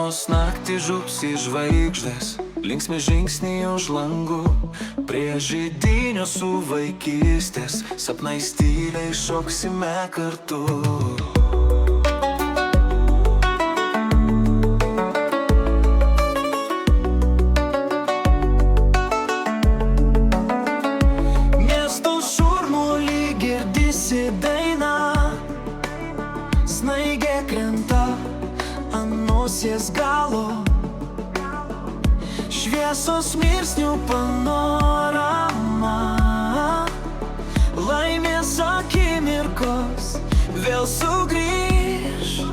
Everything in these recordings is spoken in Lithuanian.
Žiemos naktį žūpsi žvaigždės, linksmi žingsniai už langų, prie židinio su vaikystės sapnais tyliai šoksime kartu. Miesto šurmulį girdisi daina, snaigė krenta ant nosies galo, šviesos mirsnių panorama, laimės akimirkos vėl sugrįž,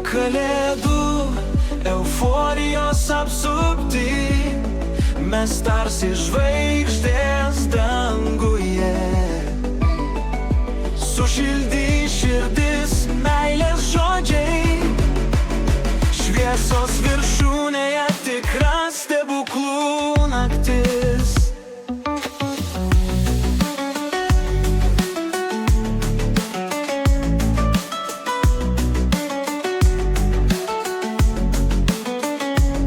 kalėdų euforijos apsupti, mes tarsi žvaigždės danguje, sušildys širdis meilės žodžiai, šviesos viršūnėje tikra stebuklų naktis.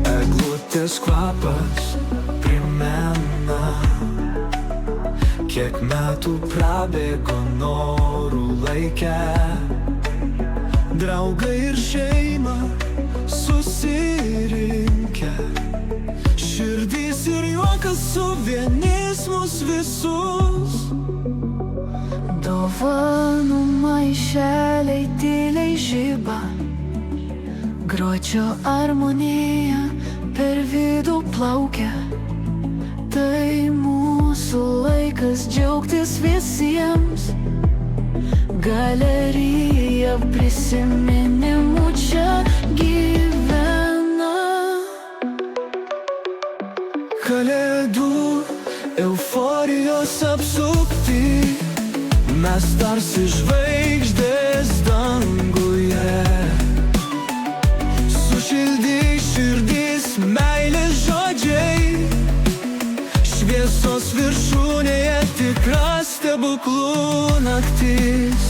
Eglutės kvapas primena, kiek metų prabėgo norų laike, draugai ir šeima susirinkę, širdys ir juokas suvienys mus visus. Dovanų maišeliai tyliai žiba, gruodžio armonija per vidų plaukia, tai mūsų laikas džiaugtis visiems. Galerija prisiminimų čia gyvena. Kalėdų euforijos apsupti, mes tarsi žvaigždės danguje, sušildys širdys meilės žodžiai, šviesos viršūnėje tikra stebuklų naktis.